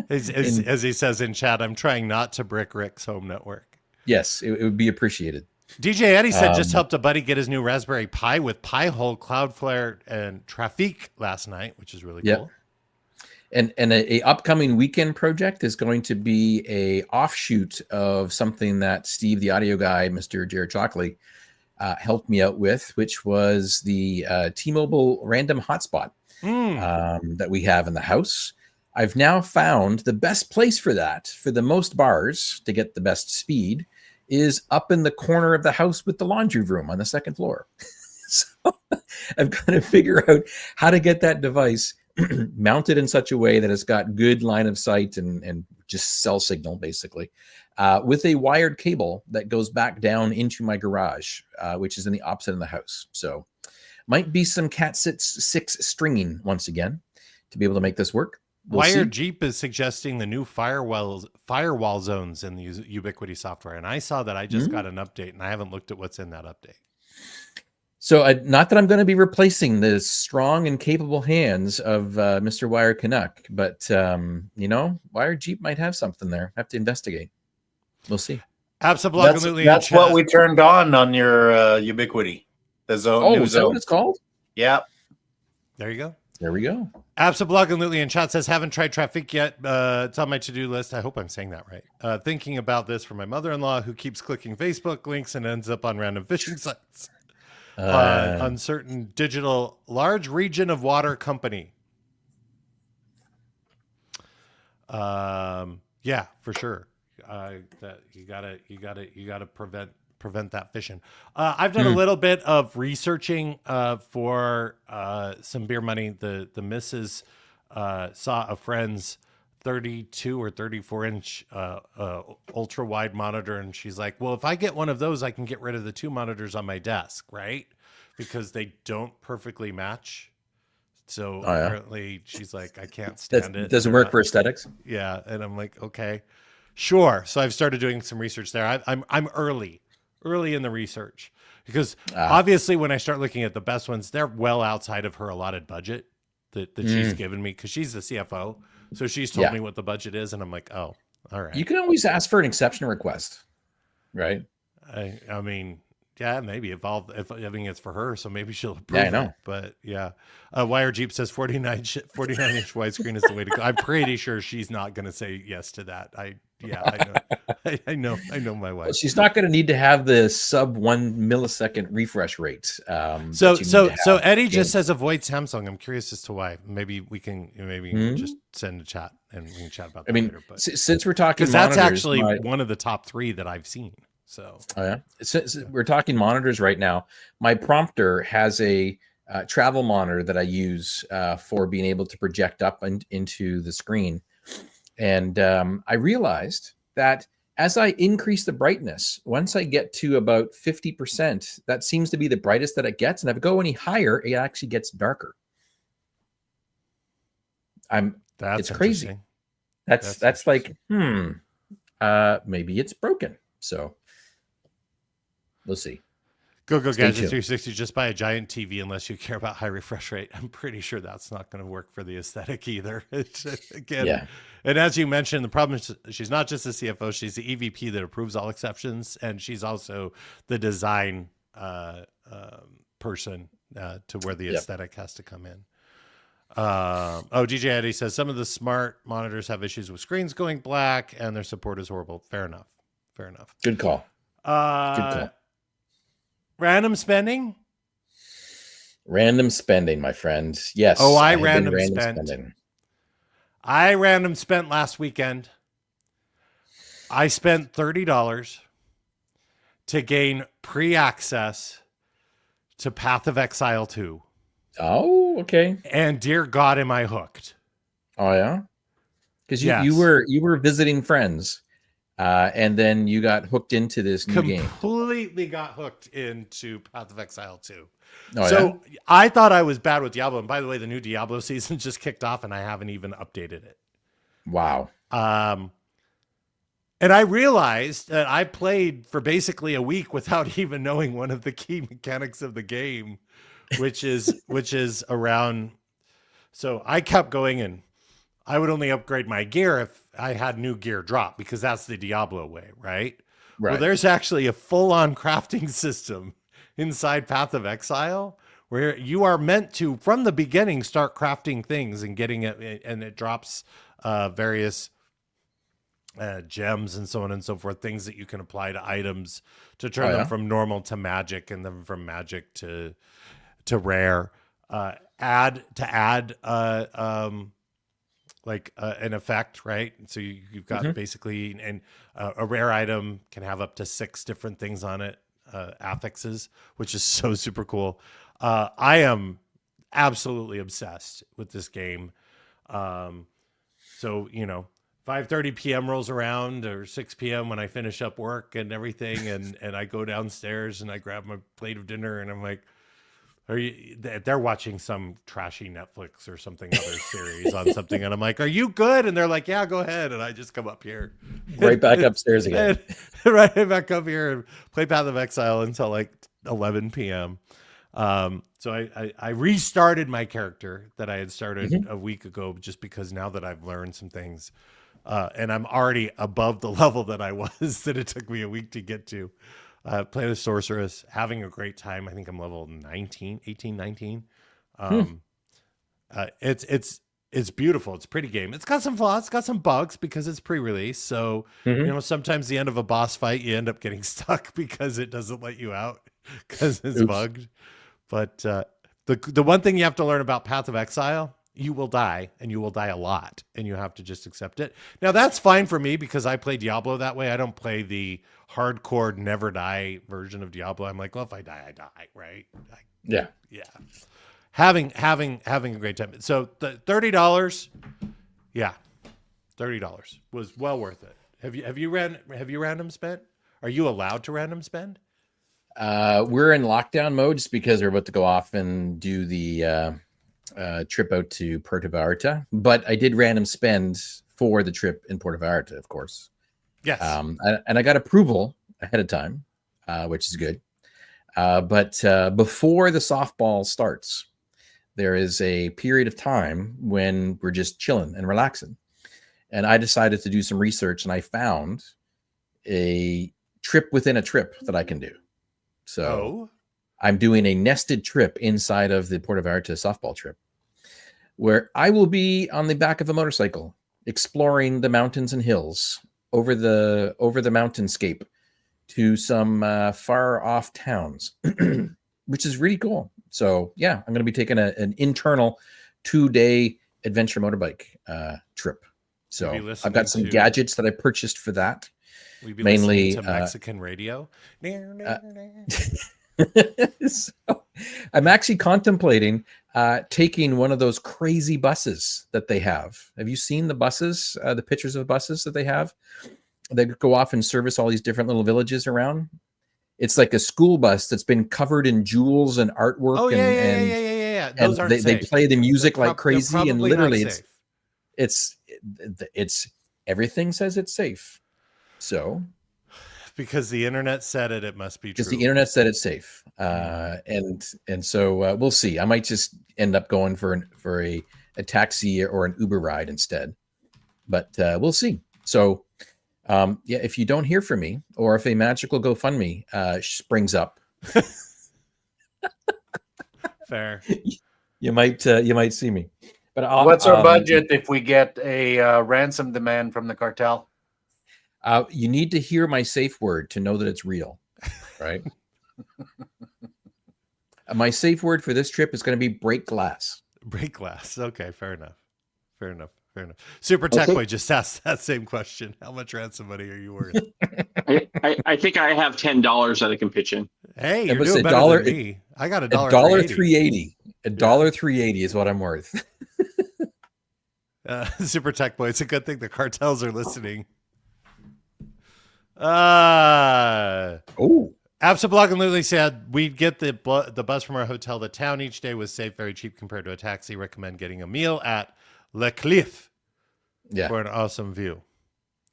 as he says in chat, I'm trying not to brick Rick's home network. Yes, it would be appreciated. DJ Eddie said just helped a buddy get his new Raspberry Pi with Pi-hole, Cloudflare, and Trafic last night, which is really cool. And a upcoming weekend project is going to be a offshoot of something that Steve, the audio guy, Mr. Jared Shockley, helped me out with, which was the T-Mobile random hotspot that we have in the house. I've now found the best place for that, for the most bars, to get the best speed, is up in the corner of the house with the laundry room on the second floor. So I've got to figure out how to get that device mounted in such a way that it's got good line of sight and just cell signal, basically, with a wired cable that goes back down into my garage, which is in the opposite of the house. So might be some Cat 6 stringing once again to be able to make this work. Wired Jeep is suggesting the new firewall zones in the Ubiquity software. And I saw that I just got an update, and I haven't looked at what's in that update. So not that I'm going to be replacing the strong and capable hands of Mr. Wired Canuck, but, Wired Jeep might have something there. I have to investigate. We'll see. Absolutely. That's what we turned on your Ubiquity. The zone. Oh, is that what it's called? Yeah. There you go. There we go. Absolutely in chat says, haven't tried Trafic yet. It's on my to-do list. I hope I'm saying that right. Thinking about this for my mother-in-law who keeps clicking Facebook links and ends up on random fishing sites. Uncertain digital large region of water company. Yeah, for sure. That you gotta prevent that fishing. I've done a little bit of researching for some Beer Money. The missus saw a friend's 32 or 34 inch ultra wide monitor, and she's like, well, if I get one of those, I can get rid of the two monitors on my desk, right? Because they don't perfectly match. So apparently she's like, I can't stand it. Doesn't work for aesthetics. Yeah. And I'm like, okay, sure. So I've started doing some research there. I'm early in the research, because obviously when I start looking at the best ones, they're well outside of her allotted budget that she's given me, because she's the CFO. So she's told me what the budget is, and I'm like, oh, all right. You can always ask for an exception request, right? I mean, Yeah, maybe if I mean it's for her, so maybe she'll Yeah, approve I know. it. But yeah, Wire Jeep says 49-inch widescreen is the way to go. I'm pretty sure she's not going to say yes to that. I know, I know my Well, wife. she's not going to need to have the sub 1 millisecond refresh rate. So that you need to have. Eddie just says avoid Samsung. I'm curious as to why. Maybe we can just send a chat and we can chat about that later. But since we're talking because that's monitors, actually one of the top 3 that I've seen. So since we're talking monitors right now, my prompter has a travel monitor that I use for being able to project up into the screen. And I realized that as I increase the brightness, once I get to about 50%, that seems to be the brightest that it gets. And if I go any higher, it actually gets darker. It's crazy. That's like, maybe it's broken. So we'll see. Go Gadget 360. Just buy a giant TV unless you care about high refresh rate. I'm pretty sure that's not going to work for the aesthetic either. Again, and as you mentioned, the problem is she's not just the CFO; she's the EVP that approves all exceptions, and she's also the design person to where the aesthetic has to come in. DJ Eddie says some of the smart monitors have issues with screens going black, and their support is horrible. Fair enough. Good call. Good call. Random spending, my friend. Yes. Oh, I random spent last weekend. I spent $30 to gain pre-access to Path of Exile 2. Oh, okay. And dear God, am I hooked? Oh yeah, because you were visiting friends. And then you got hooked into this new game. Completely got hooked into Path of Exile 2. Oh, yeah? I thought I was bad with Diablo. And by the way, the new Diablo season just kicked off and I haven't even updated it. Wow. And I realized that I played for basically a week without even knowing one of the key mechanics of the game, which is around. So I kept going and I would only upgrade my gear if I had new gear drop because that's the Diablo way, right? Well, there's actually a full-on crafting system inside Path of Exile where you are meant to, from the beginning, start crafting things and getting it, and it drops various gems and so on and so forth, things that you can apply to items to turn them from normal to magic and then from magic to rare. Add an effect, right? So you've got basically, and a rare item can have up to 6 different things on it, affixes, which is so super cool. I am absolutely obsessed with this game. So, 5:30 p.m. rolls around or 6 p.m. when I finish up work and everything. And I go downstairs and I grab my plate of dinner and I'm like, they're watching some trashy Netflix or something other series on something, and I'm like, "Are you good?" And they're like, "Yeah, go ahead." And I just come up here, right back upstairs again, right back up here and play Path of Exile until like 11 p.m. So I restarted my character that I had started a week ago, just because now that I've learned some things, and I'm already above the level that I was that it took me a week to get to. Playing with Sorceress, having a great time. I think I'm level 18, 19. It's beautiful. It's a pretty game. It's got some flaws. It's got some bugs because it's pre-release. So, sometimes the end of a boss fight, you end up getting stuck because it doesn't let you out because it's bugged. But the one thing you have to learn about Path of Exile, you will die, and you will die a lot, and you have to just accept it. Now, that's fine for me because I play Diablo that way. I don't play the hardcore never die version of Diablo. I'm like, well, if I die, I die, right? Yeah. Having a great time. So the $30, $30 was well worth it. Have you random spent? Are you allowed to random spend? We're in lockdown mode just because we're about to go off and do the trip out to Puerto Vallarta, but I did random spend for the trip in Puerto Vallarta, of course. Yes. And I got approval ahead of time, which is good. But before the softball starts, there is a period of time when we're just chilling and relaxing. And I decided to do some research, and I found a trip within a trip that I can do. So I'm doing a nested trip inside of the Puerto Vallarta softball trip, where I will be on the back of a motorcycle exploring the mountains and hills over the mountainscape to some far off towns, which is really cool. So yeah, I'm going to be taking an internal 2-day adventure motorbike trip. So I've got some gadgets that I purchased for that. We'd be mainly listening to Mexican radio. So I'm actually contemplating taking one of those crazy buses that they have. Have you seen the buses, the pictures of buses that they have? They go off and service all these different little villages around. It's like a school bus that's been covered in jewels and artwork. Oh, yeah. Those and they play the music like crazy, and literally it's everything says it's safe. So because the internet said it must be true. Because the internet said it's safe. And so we'll see. I might just end up going for a taxi or an Uber ride instead. But we'll see. So yeah, if you don't hear from me, or if a magical GoFundMe springs up, fair, you might see me. But what's our budget if we get a ransom demand from the cartel? You need to hear my safe word to know that it's real, right? My safe word for this trip is going to be break glass. Break glass. Okay, fair enough. Super Tech Boy just asked that same question. How much ransom money are you worth? I think I have $10 that I can pitch in. Hey, you're doing better than me. I got $1.380. $1.380 is what I'm worth. Super Tech Boy, it's a good thing the cartels are listening. Absablog and Lily said we'd get the bus from our hotel to town each day was safe, very cheap compared to a taxi. Recommend getting a meal at Le Cliff for an awesome view.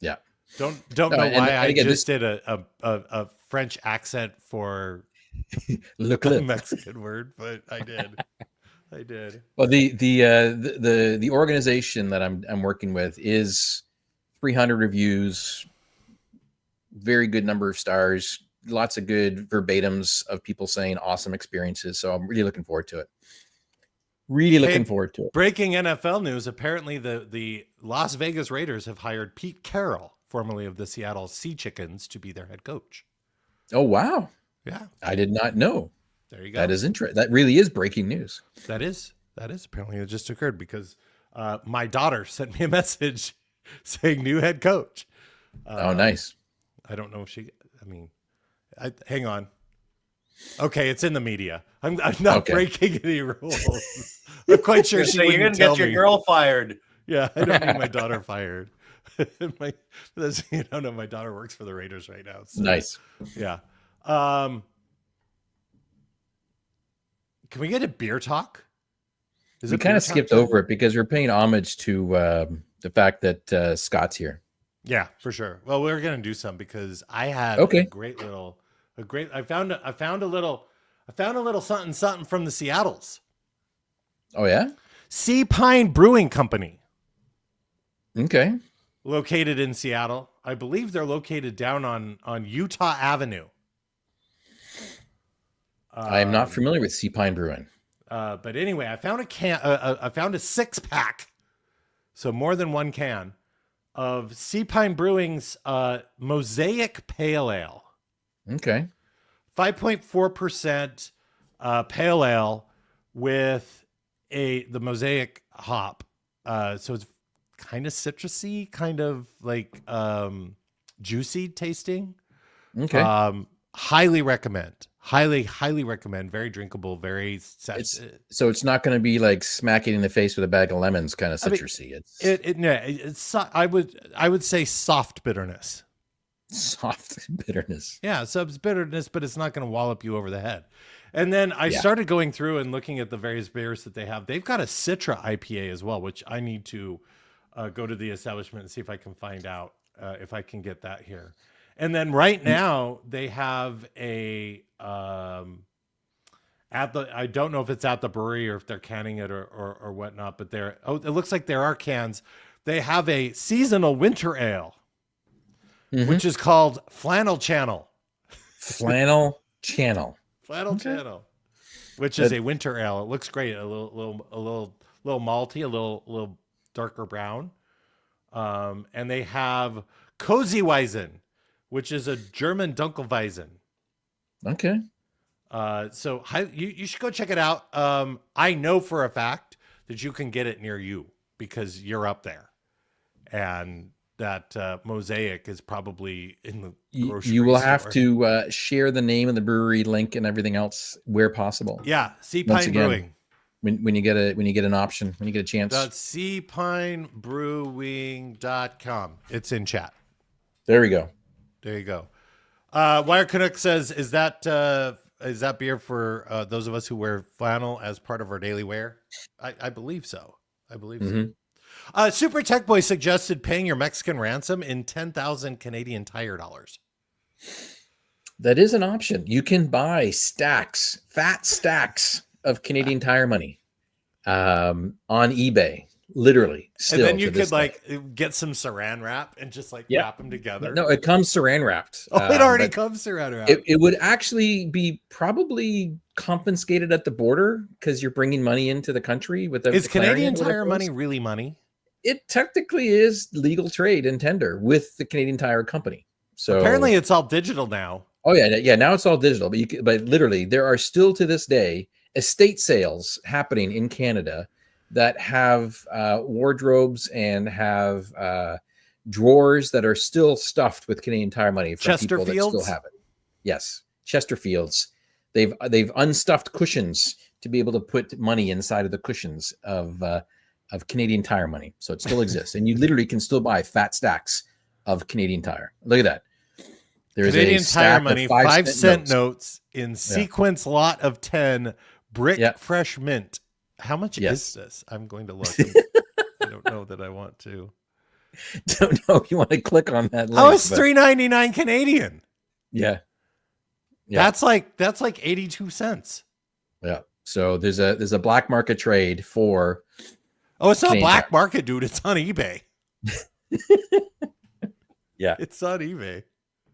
Yeah. Don't know why I just did a French accent for Le Cliff. a Mexican word, but I did. Well, the organization that I'm working with is 300 reviews. Very good number of stars, lots of good verbatims of people saying awesome experiences. So I'm really looking forward to it. Looking forward to it. Breaking NFL news. Apparently the Las Vegas Raiders have hired Pete Carroll, formerly of the Seattle Sea Chickens, to be their head coach. Oh, wow. Yeah. I did not know. There you go. That is interesting. That really is breaking news. That is. Apparently it just occurred because my daughter sent me a message saying new head coach. Oh, nice. I don't know if hang on. Okay, it's in the media. I'm not breaking any rules. I'm quite sure she wouldn't you're gonna tell get your me. girl fired. Yeah, I don't need my daughter fired. My daughter works for the Raiders right now. So, nice. Yeah. Can we get a beer talk? We kind of skipped over it because we're paying homage to the fact that Scott's here. Yeah, for sure. Well, we're gonna do some because I had I found a little something from the Seattles. Oh yeah? Sea Pine Brewing Company. Okay. Located in Seattle. I believe they're located down on Utah Avenue. I am not familiar with Sea Pine Brewing. But anyway, I found I found a 6-pack, so more than one can, of Sea Pine Brewing's Mosaic Pale Ale. Okay. 5.4% pale ale with the Mosaic hop. So it's kind of citrusy, kind of like juicy tasting. Okay. Highly recommend. Highly recommend. Very drinkable. Very. So it's not going to be like smacking in the face with a bag of lemons, kind of citrusy. It's I would say soft bitterness. Soft bitterness. Yeah, so it's bitterness, but it's not going to wallop you over the head. And then I started going through and looking at the various beers that they have. They've got a Citra IPA as well, which I need to go to the establishment and see if I can find out if I can get that here. And then right now they have a I don't know if it's at the brewery or if they're canning it or whatnot, but it looks like there are cans. They have a seasonal winter ale, which is called Flannel Channel. Flannel Channel. Flannel Okay. Channel, which is a winter ale. It looks great. A little malty, a little darker brown. And they have Cozy Weizen, which is a German Dunkelweizen. Okay. So you should go check it out. I know for a fact that you can get it near you because you're up there, and that Mosaic is probably in the grocery You will store. have to share the name of the brewery, link, and everything else where possible. Yeah, Sea Once Pine again, Brewing. When you get an option, when you get a chance. seapinebrewing.com. It's in chat. There we go. There you go. Wire Canuck says, is that beer for those of us who wear flannel as part of our daily wear? I believe so. I believe so. Super Tech Boy suggested paying your Mexican ransom in 10,000 Canadian Tire dollars. That is an option. You can buy fat stacks of Canadian Tire money on eBay, literally. And then you could get some saran wrap and just wrap them together. No, it comes saran wrapped. Oh, it already comes saran wrapped. It would actually be probably confiscated at the border because you're bringing money into the country with the. Is Canadian Tire money really money? It technically is legal trade and tender with the Canadian Tire Company. So apparently, it's all digital now. Oh yeah. Now it's all digital, but literally, there are still to this day estate sales happening in Canada that have wardrobes and have drawers that are still stuffed with Canadian Tire money from people that still have it. Yes, Chesterfields. They've unstuffed cushions to be able to put money inside of the cushions of Canadian Tire money, so it still exists, and you literally can still buy fat stacks of Canadian Tire. Look at that. There's Canadian Tire money, 5-cent notes in sequence lot of 10, brick fresh mint. How much is this? I'm going to look. I don't know that I want to. Don't know. You want to click on that link. Oh, it's $3.99 Canadian. Yeah. That's like 82 cents. Yeah. So there's a black market trade for. Oh, it's not black market, dude. It's on eBay. Yeah. It's on eBay.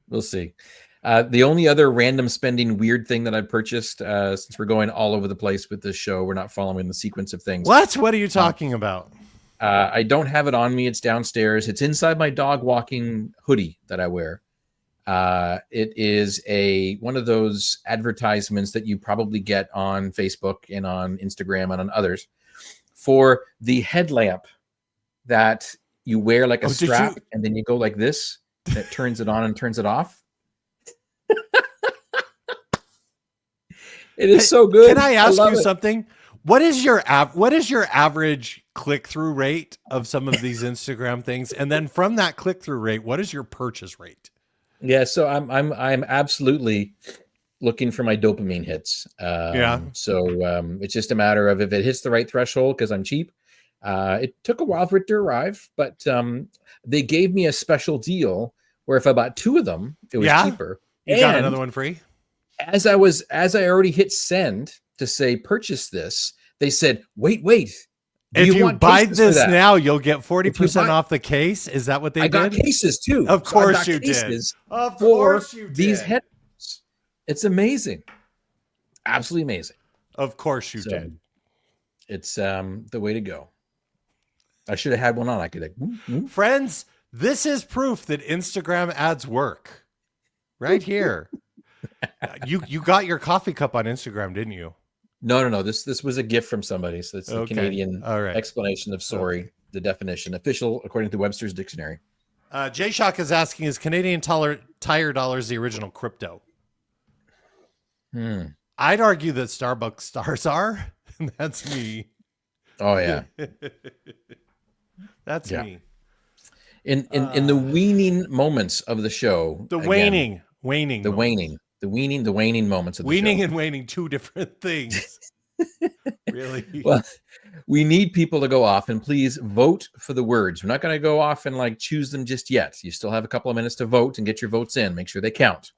We'll see. The only other random spending weird thing that I purchased, since we're going all over the place with this show, we're not following the sequence of things. What are you talking about? I don't have it on me. It's downstairs. It's inside my dog walking hoodie that I wear. It is one of those advertisements that you probably get on Facebook and on Instagram and on others for the headlamp that you wear like a strap and then you go like this. That turns it on and turns it off. It is so good. Can I ask you something? What is your average click-through rate of some of these Instagram things? And then from that click-through rate, what is your purchase rate? Yeah, so I'm absolutely looking for my dopamine hits. So it's just a matter of if it hits the right threshold because I'm cheap. It took a while for it to arrive, but they gave me a special deal where if I bought 2 of them, it was cheaper. You got another one free? As I already hit send to say purchase this, they said, wait. If you buy this now, you'll get 40% off the case. Is that what they did? I got cases too. Of course you did. Of course you did. These headphones. It's amazing. Absolutely amazing. Of course you did. It's the way to go. I should have had one on. I could Friends, this is proof that Instagram ads work. Right here. You got your coffee cup on Instagram, didn't you? No. This was a gift from somebody. So it's the Canadian explanation of sorry, the definition. Official according to Webster's Dictionary. Jay Shock is asking, is Canadian Tire dollars the original crypto? I'd argue that Starbucks stars are. And that's me. Oh yeah. That's me. In the weaning moments of the show. The waning moments of the show. Weaning and waning, 2 different things. Really? Well, we need people to go off and please vote for the words. We're not going to go off and choose them just yet. You still have a couple of minutes to vote and get your votes in. Make sure they count.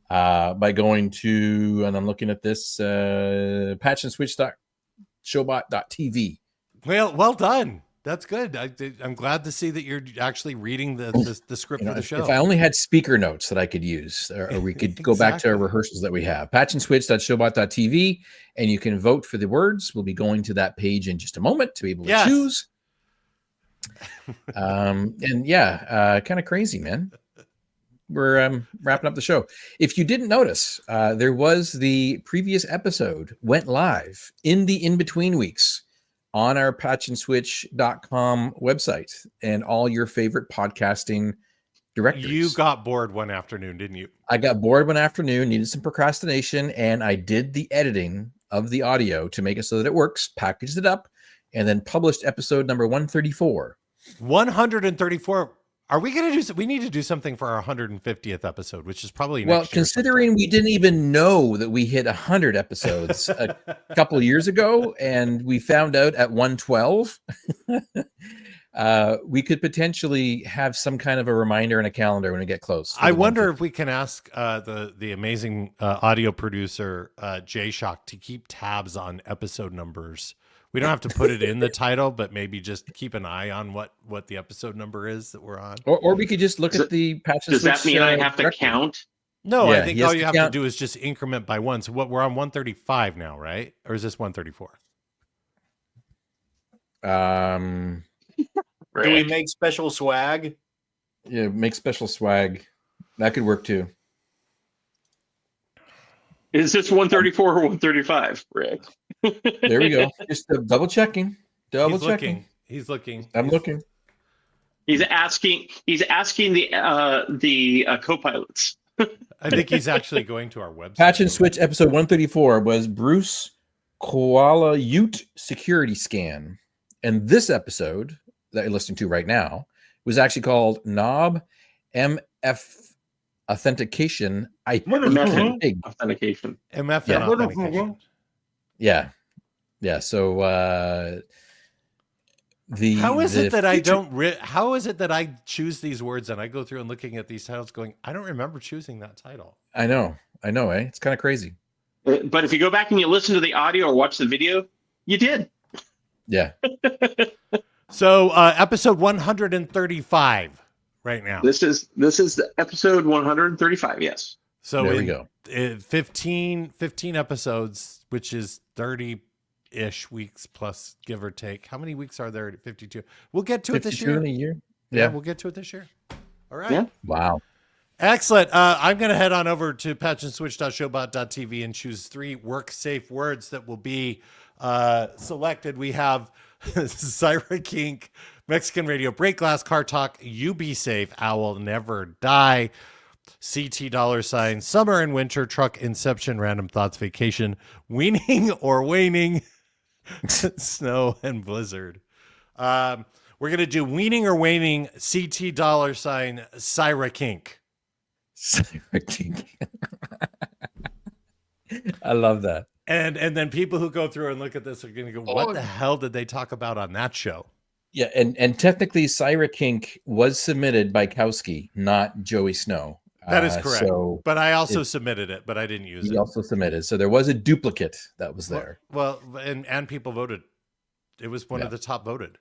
By going to, and I'm looking at this, patchandswitch.showbot.tv. Well done. That's good. I'm glad to see that you're actually reading the script for the show. If I only had speaker notes that I could use, or we could go back to our rehearsals that we have. patchandswitch.showbot.tv, and you can vote for the words. We'll be going to that page in just a moment to be able to choose. And kind of crazy, man. We're wrapping up the show. If you didn't notice, there was the previous episode went live in the in-between weeks on our patchandswitch.com website and all your favorite podcasting directories. You got bored one afternoon, didn't you? I got bored one afternoon, needed some procrastination, and I did the editing of the audio to make it so that it works, packaged it up, and then published episode number 134. 134. Are we going to do? We need to do something for our 150th episode, which is probably next year considering sometime. We didn't even know that we hit 100 episodes a couple of years ago, and we found out at 112. We could potentially have some kind of a reminder and a calendar when we get close. I wonder if we can ask the amazing audio producer Jay Shock to keep tabs on episode numbers. We don't have to put it in the title, but maybe just keep an eye on what the episode number is that we're on. Or we could just look at the patch. Does that mean I have to count? No, I think all you have to do is just increment by one. So what we're on 135 now, right? Or is this 134? Do we make special swag? Yeah, make special swag. That could work too. Is this 134 or 135, Rick? There we go. Just double checking. He's looking. I'm looking. He's asking the co-pilots. I think he's actually going to our website. Patch and Switch episode 134 was Bruce Koala Ute security scan. And this episode that you're listening to right now was actually called Knob MF'nAuthentication Authentication. MF'nAuthentication. Yeah. So how is it that I choose these words and I go through and looking at these titles going, I don't remember choosing that title. I know, it's kind of crazy. But if you go back and you listen to the audio or watch the video, you did. Yeah. So episode 135 right now. This is the episode 135, yes. So there we go. 15 episodes, which is 30-ish weeks plus, give or take. How many weeks are there at 52? We'll get to it this year. In a year. Yeah, we'll get to it this year. All right. Yeah. Wow. Excellent. I'm going to head on over to patchandswitch.showbot.tv and choose 3 work-safe words that will be selected. We have Syra Kink, Mexican Radio, Break Glass, Car Talk, You Be Safe, Owl Never Die, CT $, Summer and Winter, Truck Inception, Random Thoughts, Vacation, Weaning or Waning, Snow and Blizzard. We're going to do Weaning or Waning, CT $, Syra Kink. Syra Kink. I love that. And then people who go through and look at this are going to go, what the hell did they talk about on that show? Yeah, and technically Syra Kink was submitted by Kowski, not Joey Snow. That is correct. But I also submitted it, but I didn't use it. He also submitted. So there was a duplicate that was there. Well, and people voted. It was one of the top voted.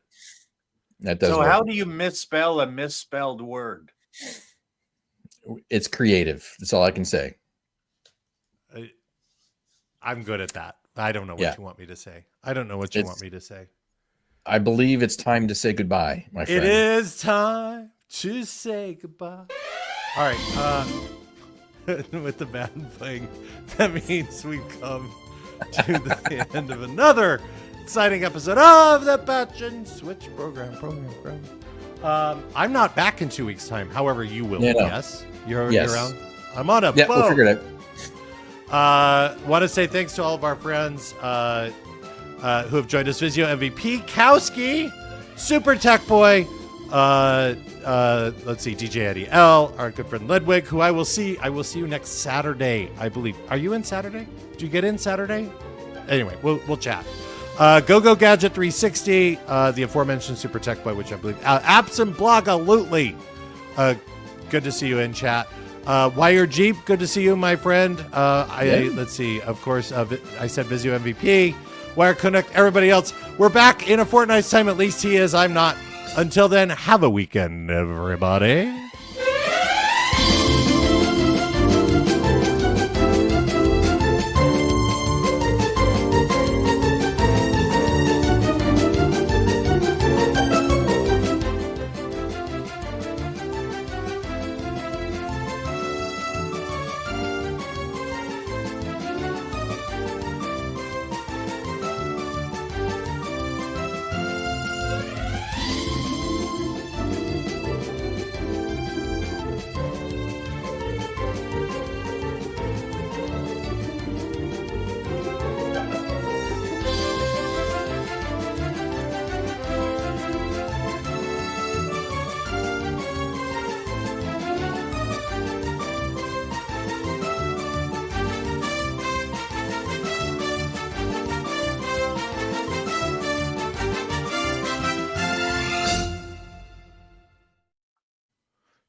That does. So work. how do you misspell a misspelled word? It's creative. That's all I can say. I'm good at that. I don't know what you want me to say. I believe it's time to say goodbye, my friend. It is time to say goodbye. All right. With the band playing, that means we've come to the end of another exciting episode of the Patch and Switch program. I'm not back in 2 weeks' time. However, you will. Yeah, no. Yes? You're around? I'm on a boat. Yeah, we'll figure it out. Want to say thanks to all of our friends who have joined us. Vizio MVP, Kowski, Super Tech Boy, let's see, DJ Eddie L, our good friend Ludwig, who I will see you next Saturday, I believe. Are you in Saturday? Do you get in Saturday? Anyway, we'll chat. Go Gadget 360, the aforementioned Super Tech Boy, which I believe, Absent Blogalutely. Good to see you in chat. Wire Jeep, good to see you, my friend. Let's see, of course, I said Vizio MVP. Wire Connect, everybody else. We're back in a fortnight's time. At least he is. I'm not. Until then, have a weekend, everybody.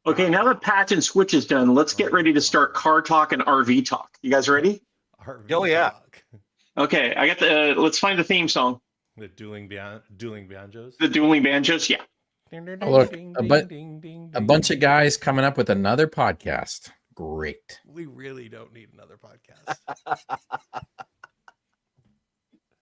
Okay, now that Patch and Switch is done, let's get ready to start car talk and RV talk. You guys ready? Oh, yeah. Okay, I got the. Let's find the theme song. The dueling banjos. The dueling banjos. Yeah. Look, a bunch of guys coming up with another podcast. Great. We really don't need another podcast.